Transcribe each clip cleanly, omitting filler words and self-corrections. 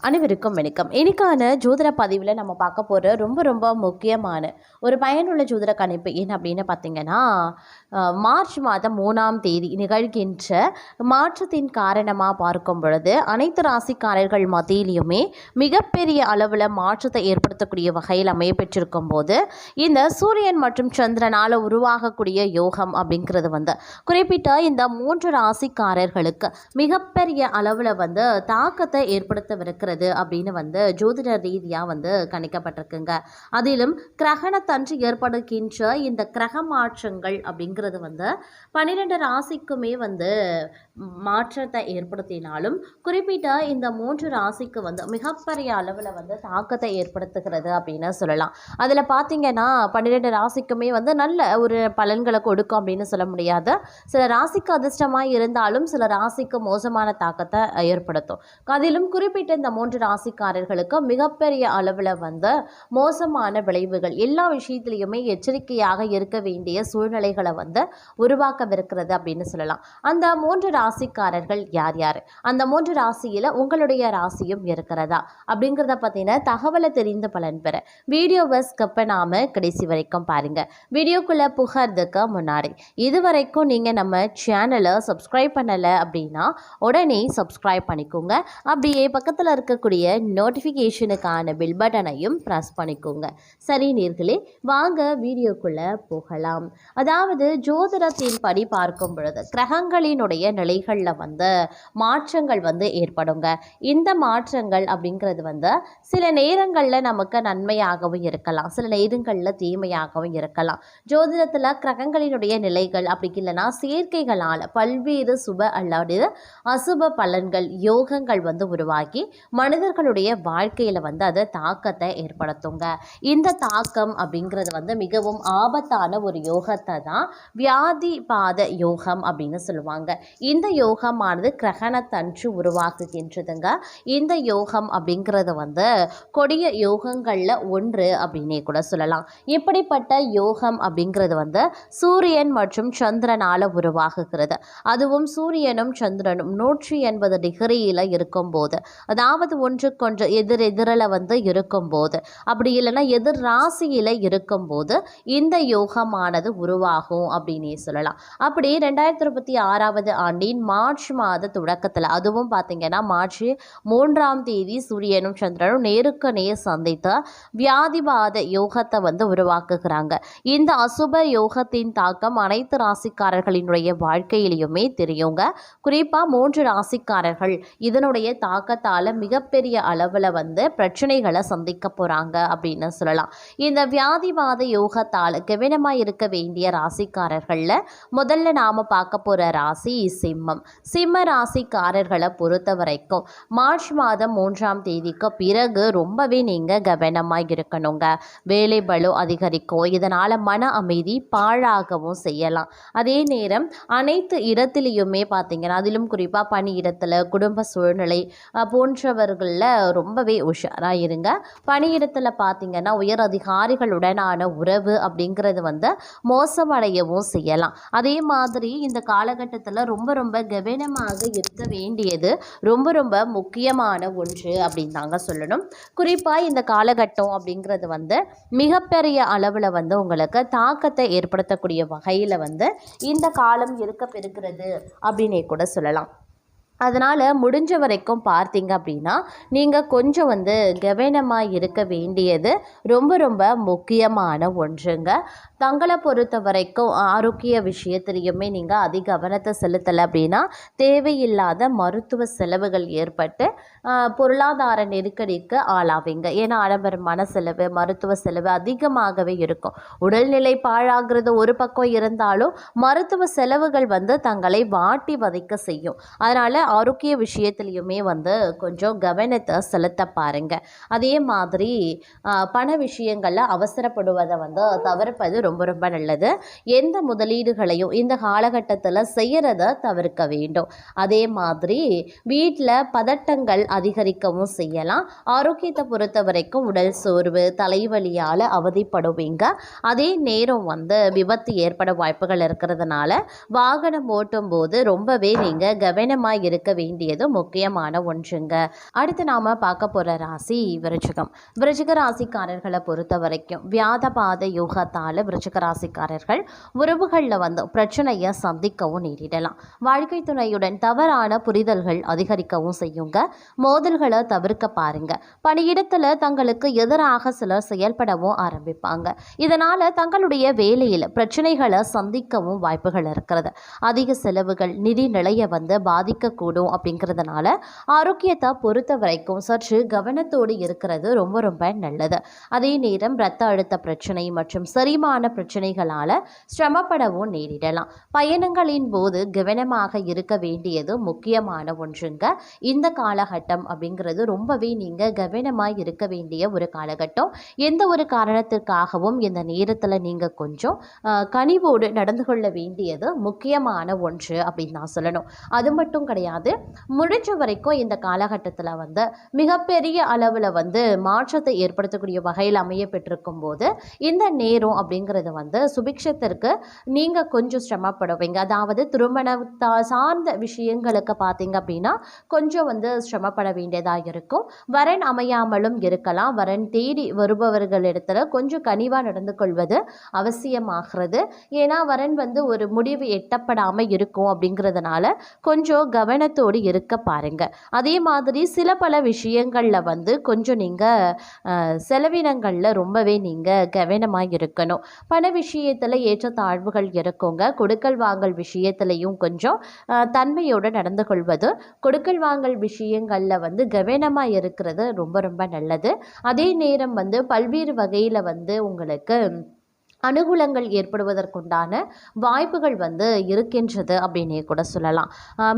அனைவருக்கும் வணக்கம். இன்னைக்கான ஜோதிட பதிவில் நம்ம பார்க்க போகிற ரொம்ப ரொம்ப முக்கியமான ஒரு பயனுள்ள ஜோதிட கணிப்பு என்ன அப்படின்னு பார்த்தீங்கன்னா, மார்ச் மாதம் 3ஆம் தேதி நிகழ்கின்ற மாற்றத்தின் காரணமாக பார்க்கும் பொழுது அனைத்து ராசிக்காரர்கள் மத்தியிலையுமே மிகப்பெரிய அளவில் மாற்றத்தை ஏற்படுத்தக்கூடிய வகையில் அமைய பெற்றிருக்கும் போது இந்த சூரியன் மற்றும் சந்திரனால் உருவாகக்கூடிய யோகம் அப்படிங்கிறது குறிப்பிட்ட இந்த 3 ராசிக்காரர்களுக்கு மிகப்பெரிய அளவில் தாக்கத்தை ஏற்படுத்தவிருக்கிறது அப்படின்னு ஜோதிட ரீதியாக கணிக்கப்பட்டிருக்குங்க. அதிலும் கிரகணத்தன்று ஏற்படுகின்ற இந்த கிரக மாற்றங்கள் அப்படிங்கிறது 12 ராசிக்குமே மாற்றத்தை ஏற்படுத்தினாலும் குறிப்பிட்ட இந்த 3 ராசிக்கு மிகப்பெரிய அளவில் தாக்கத்தை ஏற்படுத்துகிறது அப்படின்னு சொல்லலாம். அதில் பார்த்தீங்கன்னா 12 ராசிக்குமே நல்ல ஒரு பலன்களை கொடுக்கும் அப்படின்னு சொல்ல முடியாது. சில ராசிக்கு அதிர்ஷ்டமாக இருந்தாலும் சில ராசிக்கு மோசமான தாக்கத்தை ஏற்படுத்தும். அதிலும் குறிப்பிட்ட இந்த 3 ராசிக்காரர்களுக்கு மிகப்பெரிய அளவில் மோசமான விளைவுகள் எல்லா விஷயத்திலையுமே எச்சரிக்கையாக இருக்க வேண்டிய சூழ்நிலைகளை உருவாக்கவிருக்கிறது அப்படின்னு சொல்லலாம். அந்த 3 ராசிக்காரர்கள் யார் யார், அந்த 3 ராசியில் உங்களுடைய ராசியும் இருக்கிறதா அப்படிங்கிறத பற்றின தகவலை தெரிந்து பலன் பெற வீடியோவை ஸ்கிப் பண்ணாம கடைசி வரைக்கும் பாருங்க. வீடியோக்குள்ளே புகிறதுக்கு முன்னாடி இதுவரைக்கும் நீங்கள் நம்ம சேனலை சப்ஸ்கிரைப் பண்ணலை அப்படின்னா உடனே சப்ஸ்கிரைப் பண்ணிக்கோங்க. அப்படியே பக்கத்தில் இருக்கக்கூடிய நோட்டிஃபிகேஷனுக்கான பெல் பட்டனையும் ப்ரெஸ் பண்ணிக்கோங்க. சரி நேர்களே, வாங்க வீடியோக்குள்ளே போகலாம். அதாவது ஜோதிடத்தின் படி பார்க்கும் பொழுது கிரகங்களினுடைய நிலைகளில் மாற்றங்கள் ஏற்படுங்க. இந்த மாற்றங்கள் அப்படிங்கிறது சில நேரங்களில் நமக்கு நன்மையாகவும் இருக்கலாம், சில நேரங்களில் தீமையாகவும் இருக்கலாம். ஜோதிடத்தில் கிரகங்களினுடைய நிலைகள் அப்படி இல்லைன்னா சேர்க்கைகளால் பல்வேறு சுப அல்லது அசுப பலன்கள் யோகங்கள் உருவாக்கி மனிதர்களுடைய வாழ்க்கையில் அது தாக்கத்தை ஏற்படுத்துங்க. இந்த தாக்கம் அப்படிங்கிறது மிகவும் ஆபத்தான ஒரு யோகத்தை தான் வியாதி பாத யோகம் அப்படின்னு சொல்லுவாங்க. இந்த யோகமானது கிரகணத்தன்று உருவாக்குகின்றதுங்க. இந்த யோகம் அப்படிங்கிறது கொடிய யோகங்களில் ஒன்று அப்படின்னே கூட சொல்லலாம். இப்படிப்பட்ட யோகம் அப்படிங்கிறது சூரியன் மற்றும் சந்திரனால் உருவாகுகிறது. அதுவும் சூரியனும் சந்திரனும் 180 டிகிரியில் இருக்கும்போது, அதாவது ஒன்றுக்கொன்று எதிரெதிரில் இருக்கும்போது, அப்படி இல்லைன்னா எதிர் ராசியில் இருக்கும்போது இந்த யோகமானது உருவாகும் அப்படின்னே சொல்லலாம். அப்படி 2026 ஆண்டின் மார்ச் மாத தொடக்கத்தில், அதுவும் பார்த்தீங்கன்னா மார்ச் 3ஆம் தேதி சூரியனும் சந்திரனும் நேருக்கு நேர் சந்தித்து வியாதிபாத யோகத்தை உருவாக்குகிறாங்க. இந்த அசுப யோகத்தின் தாக்கம் அனைத்து ராசிக்காரர்களினுடைய வாழ்க்கையிலையுமே தெரியுங்க. குறிப்பாக 3 ராசிக்காரர்கள் இதனுடைய தாக்கத்தால் மிகப்பெரிய அளவில் பிரச்சனைகளை சந்திக்க போகிறாங்க அப்படின்னு சொல்லலாம். இந்த வியாதிவாத யோகத்தால் கவனமாக இருக்க வேண்டிய ராசிக்காரர்களில் முதல்ல நாம் பார்க்க போகிற ராசி சிம்மம். சிம்ம ராசிக்காரர்களை பொறுத்த வரைக்கும் மார்ச் மாதம் 3ஆம் தேதிக்கு பிறகு ரொம்பவே நீங்கள் கவனமாக இருக்கணுங்க. வேலை பளு அதிகரிக்கும், இதனால் மன அமைதி பாழாகவும் செய்யலாம். அதே நேரம் அனைத்து இடத்துலையுமே பார்த்தீங்கன்னா, அதிலும் குறிப்பாக பணி இடத்துல குடும்ப சூழ்நிலை போன்றவர்களில் ரொம்பவே உஷாராக இருங்க. பணியிடத்தில் பார்த்தீங்கன்னா உயர் அதிகாரிகளுடனான உறவு அப்படிங்கிறது மோசமடையவும் செய்யலாம். அதே மாதிரி இந்த காலகட்டத்தில் ரொம்ப ரொம்ப கவனமாக இருக்க வேண்டியது ரொம்ப ரொம்ப முக்கியமான ஒன்று அப்படின்னு தாங்க சொல்லணும். குறிப்பாக இந்த காலகட்டம் அப்படிங்கிறது மிகப்பெரிய அளவில் உங்களுக்கு தாக்கத்தை ஏற்படுத்தக்கூடிய வகையில் இந்த காலம் இருக்க பெறுகிறது அப்படின்னே கூட சொல்லலாம். அதனால் முடிஞ்ச வரைக்கும் பார்த்தீங்க அப்படின்னா நீங்கள் கொஞ்சம் கவனமாக இருக்க வேண்டியது ரொம்ப ரொம்ப முக்கியமான ஒன்றுங்க. தங்களை பொறுத்த வரைக்கும் ஆரோக்கிய விஷயத்திலையுமே நீங்கள் அதிக கவனத்தை செலுத்தலை அப்படின்னா தேவையில்லாத மருத்துவ செலவுகள் ஏற்பட்டு பொருளாதார நெருக்கடிக்கு ஆளாவீங்க. ஏன்னா ஆடம்பரமான செலவு, மருத்துவ செலவு அதிகமாகவே இருக்கும். உடல்நிலை பாழாகிறது ஒரு பக்கம் இருந்தாலும் மருத்துவ செலவுகள் தங்களை வாட்டி வதைக்க செய்யும். அதனால் ஆரோக்கிய விஷயத்துலையுமே கொஞ்சம் கவனத்தை செலுத்த பாருங்க. அதே மாதிரி பண விஷயங்களில் அவசரப்படுவதை தவிர்ப்பது ரொம்ப ரொம்ப நல்லது. எந்த முதலீடுகளையும் இந்த காலகட்டத்தில் செய்கிறத தவிர்க்க வேண்டும். அதே மாதிரி வீட்டில் பதட்டங்கள் அதிகரிக்கவும் செய்யலாம். ஆரோக்கியத்தை பொறுத்த வரைக்கும் உடல் சோர்வு, தலைவலியால் அவதிப்படுவீங்க. அதே நேரம் விபத்து ஏற்பட வாய்ப்புகள் இருக்கிறதுனால வாகனம் ஓட்டும் போது ரொம்பவே நீங்கள் கவனமாக இருக்க வேண்டியது முக்கியமான ஒன்றுங்க. அடுத்து நாம் பார்க்க போகிற ராசி விருச்சிகம். விருச்சிக ராசிக்காரர்களை பொறுத்த வரைக்கும் வியாதபாத யோகத்தால் விருச்சிக ராசிக்காரர்கள் உறவுகளில் வந்து பிரச்சனையை சந்திக்கவும் நேரிடலாம். வாழ்க்கை துணையுடன் தவறான புரிதல்கள் அதிகரிக்கவும் செய்யுங்க. மோதல்களை தவிர்க்க பாருங்க. பணியிடத்தில் தங்களுக்கு எதிராக சிலர் செயல்படவும் ஆரம்பிப்பாங்க. இதனால் தங்களுடைய வேலையில் பிரச்சனைகளை சந்திக்கவும் வாய்ப்புகள் இருக்கிறது. அதிக செலவுகள் நிதி நிலையை வந்து பாதிக்கக்கூடும். அப்படிங்கிறதுனால ஆரோக்கியத்தை பொறுத்த வரைக்கும் சற்று கவனத்தோடு இருக்கிறது ரொம்ப ரொம்ப நல்லது. அதே நேரம் இரத்த அழுத்த பிரச்சனை மற்றும் செரிமான பிரச்சனைகளால் சிரமப்படவும் நேரிடலாம். பயணங்களின் போது கவனமாக இருக்க வேண்டியது முக்கியமான ஒன்றுங்க. இந்த காலகட்டம் அப்படிங்கிறது ரொம்பவே நீங்கள் கவனமாக இருக்க வேண்டிய ஒரு காலகட்டம். எந்த ஒரு காரணத்திற்காகவும் இந்த நேரத்தில் நீங்கள் கொஞ்சம் கனிவோடு நடந்து கொள்ள வேண்டியது முக்கியமான ஒன்று அப்படின்னு நான் சொல்லணும். அது மட்டும் கிடையாது, முடிஞ்ச வரைக்கும் இந்த காலகட்டத்தில் வந்து மிகப்பெரிய அளவில் வந்து மாற்றத்தை ஏற்படுத்தக்கூடிய வகையில் அமைய பெற்றிருக்கும் போது இந்த நேரம் அப்படிங்கிறது வந்து சுபிக்ஷத்திற்கு நீங்கள் கொஞ்சம் சிரமப்படுவீங்க. அதாவது திருமணத்தை சார்ந்த விஷயங்களுக்கு பார்த்தீங்க அப்படின்னா கொஞ்சம் வந்து சிரமப்பட வேண்டியதாக இருக்கும். வரன் அமையாமலும் இருக்கலாம். வரன் தேடி வருபவர்களிடத்துல கொஞ்சம் கனிவாக நடந்து கொள்வது அவசியமாகிறது. ஏன்னா வரன் வந்து ஒரு முடிவு எட்டப்படாமல் இருக்கும். அப்படிங்கிறதுனால கொஞ்சம் கவனத்தோடு இருக்க பாருங்க. அதே மாதிரி சில பல விஷயங்களில் வந்து கொஞ்சம் நீங்கள் செலவினங்களில் ரொம்பவே நீங்கள் கவனமாக இருக்கணும். பண விஷயத்தில் ஏற்ற தாழ்வுகள் இருக்குங்க. கொடுக்கல் வாங்கல் விஷயத்துலையும் கொஞ்சம் தன்மையோடு நடந்து கொள்வது, கொடுக்கல் வாங்கல் விஷயங்களில் வந்து கவனமாக இருக்கிறது ரொம்ப ரொம்ப நல்லது. அதே நேரம் வந்து பல்வேறு வகையில் வந்து உங்களுக்கு அனுகூலங்கள் ஏற்படுவதற்குண்டான வாய்ப்புகள் வந்து இருக்கின்றது அப்படின்னே கூட சொல்லலாம்.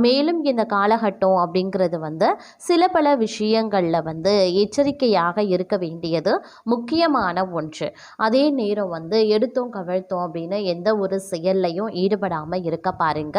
மேலும் இந்த காலகட்டம் அப்படிங்கிறது வந்து சில பல விஷயங்களில் வந்து எச்சரிக்கையாக இருக்க வேண்டியது முக்கியமான ஒன்று. அதே நேரம் வந்து எடுத்தோம் கவிழ்த்தோம் அப்படின்னு எந்த ஒரு செயல்லையும் ஈடுபடாமல் இருக்க பாருங்க.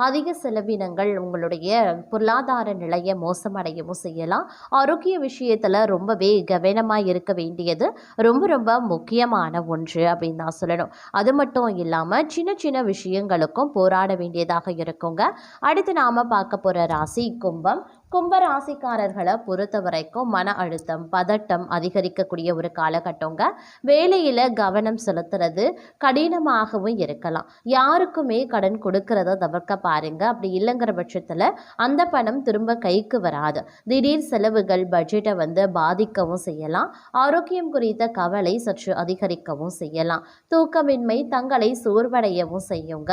அதிக செலவினங்கள் உங்களுடைய பொருளாதார நிலையை மோசமடையவும் செய்யலாம். ஆரோக்கிய விஷயத்தில் ரொம்பவே கவனமாக இருக்க வேண்டியது ரொம்ப ரொம்ப முக்கியமான ஒன்று அப்படின்னு நான் சொல்லணும். அது மட்டும் இல்லாமல் சின்ன சின்ன விஷயங்களுக்கும் போராட வேண்டியதாக இருக்குங்க. அடுத்து நாம் பார்க்க போகிற ராசி கும்பம். கும்ப ராசிக்காரர்களை பொறுத்த வரைக்கும் மன அழுத்தம் பதட்டம் அதிகரிக்கக்கூடிய ஒரு காலகட்டங்க. வேலையில் கவனம் செலுத்துறது கடினமாகவும் இருக்கலாம். யாருக்குமே கடன் கொடுக்கறத தவிர்க்க பாருங்க. அப்படி இல்லைங்கிற பட்சத்தில் அந்த பணம் திரும்ப கைக்கு வராது. திடீர் செலவுகள் பட்ஜெட்டை வந்து பாதிக்கவும் செய்யலாம். ஆரோக்கியம் குறித்த கவலை சற்று அதிகரிக்கவும் செய்யலாம். தூக்கமின்மை தங்களை சோர்வடையவும் செய்யுங்க.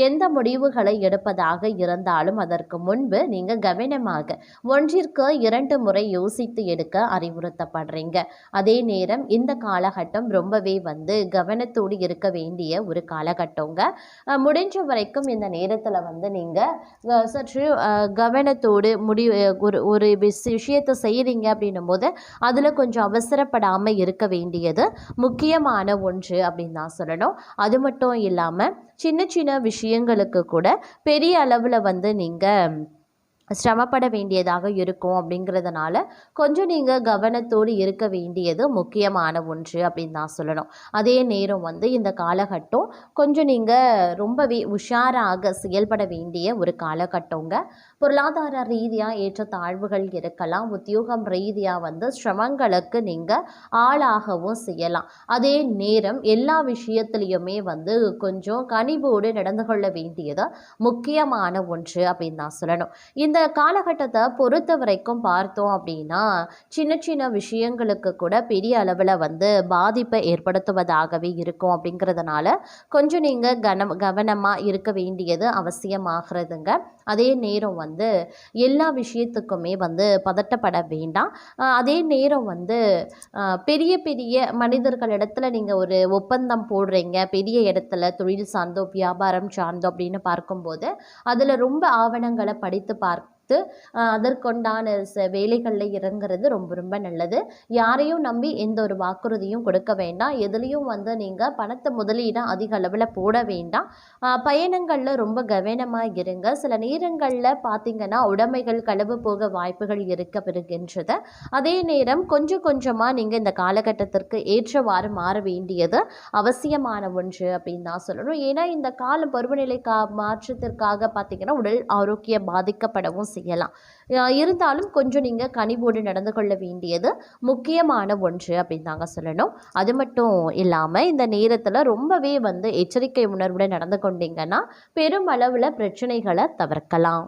எந்த முடிவுகளை எடுப்பதாக இருந்தாலும் அதற்கு முன்பு நீங்கள் கவனமாக ஒன்றிற்கு 2 முறை யோசித்து எடுக்க அறிவுறுத்தப்படுறீங்க. அதே நேரம் இந்த காலகட்டம் ரொம்பவே வந்து கவனத்தோடு இருக்க வேண்டிய ஒரு காலகட்டங்க. முடிஞ்ச வரைக்கும் இந்த நேரத்தில் வந்து நீங்கள் சற்று கவனத்தோடு ஒரு விஷயத்தை செய்கிறீங்க அப்படின்னும் போது அதில் கொஞ்சம் அவசரப்படாமல் இருக்க வேண்டியது முக்கியமான ஒன்று அப்படின்னு தான் சொல்லணும். அது மட்டும் இல்லாமல் சின்ன சின்ன விஷயங்களுக்கு கூட பெரிய அளவில் வந்து நீங்கள் சிரமப்பட வேண்டியதாக இருக்கும். அப்படிங்கிறதுனால கொஞ்சம் நீங்கள் கவனத்தோடு இருக்க வேண்டியது முக்கியமான ஒன்று அப்படின்னு தான் சொல்லணும். அதே நேரம் வந்து இந்த காலகட்டம் கொஞ்சம் நீங்கள் ரொம்பவே உஷாராக செயல்பட வேண்டிய ஒரு காலகட்டங்க. பொருளாதார ரீதியாக ஏற்ற தாழ்வுகள் இருக்கலாம். உத்தியோகம் ரீதியாக வந்து சிரமங்களுக்கு நீங்கள் ஆளாகவும் செய்யலாம். அதே நேரம் எல்லா விஷயத்துலையுமே வந்து கொஞ்சம் கனிவோடு நடந்து கொள்ள வேண்டியது முக்கியமான ஒன்று அப்படின்னு தான் சொல்லணும். இந்த காலகட்டத்தை பொறுத்த வரைக்கும் பார்த்தோம் அப்படின்னா சின்ன சின்ன விஷயங்களுக்கு கூட பெரிய அளவில் வந்து பாதிப்பை ஏற்படுத்துவதாகவே இருக்கும். அப்படிங்கிறதுனால கொஞ்சம் நீங்கள் கவனமாக இருக்க வேண்டியது அவசியமாகிறதுங்க. அதே நேரம் வந்து எல்லா விஷயத்துக்குமே வந்து பதட்டப்பட வேண்டாம். அதே நேரம் வந்து பெரிய பெரிய மனிதர்களிடத்துல நீங்கள் ஒரு ஒப்பந்தம் போடுறீங்க, பெரிய இடத்துல தொழில் சார்ந்தோ வியாபாரம் சார்ந்தோ அப்படின்னு பார்க்கும்போது அதில் ரொம்ப ஆவணங்களை படித்து அதற்குண்டான வேலைகளில் இறங்குறது ரொம்ப ரொம்ப நல்லது. யாரையும் நம்பி எந்த ஒரு வாக்குறுதியும் கொடுக்க வேண்டாம். எதுலேயும் வந்து நீங்கள் பணத்தை முதலீடு அதிக அளவில் போட வேண்டாம். பயணங்களில் ரொம்ப கவனமாக இருங்க. சில நேரங்களில் பார்த்தீங்கன்னா உடைமைகள் களவு போக வாய்ப்புகள் இருக்கின்றது. அதே நேரம் கொஞ்சம் கொஞ்சமாக நீங்கள் இந்த காலகட்டத்திற்கு ஏற்றவாறு மாற வேண்டியது அவசியமான ஒன்று அப்படின்னு தான் சொல்லணும். ஏன்னா இந்த காலம் பருவநிலை மாற்றத்திற்காக பார்த்தீங்கன்னா உடல் ஆரோக்கியம் பாதிக்கப்படவும் செய்யலாம். இருந்தாலும் கொஞ்சம் நீங்கள் கனிவோடு நடந்து கொள்ள வேண்டியது முக்கியமான ஒன்று அப்படின்னு தாங்க சொல்லணும். அது மட்டும் இல்லாமல் இந்த நேரத்தில் ரொம்பவே எச்சரிக்கை உணர்வுடன் நடந்து கொண்டீங்கன்னா பெருமளவில் பிரச்சனைகளை தவிர்க்கலாம்.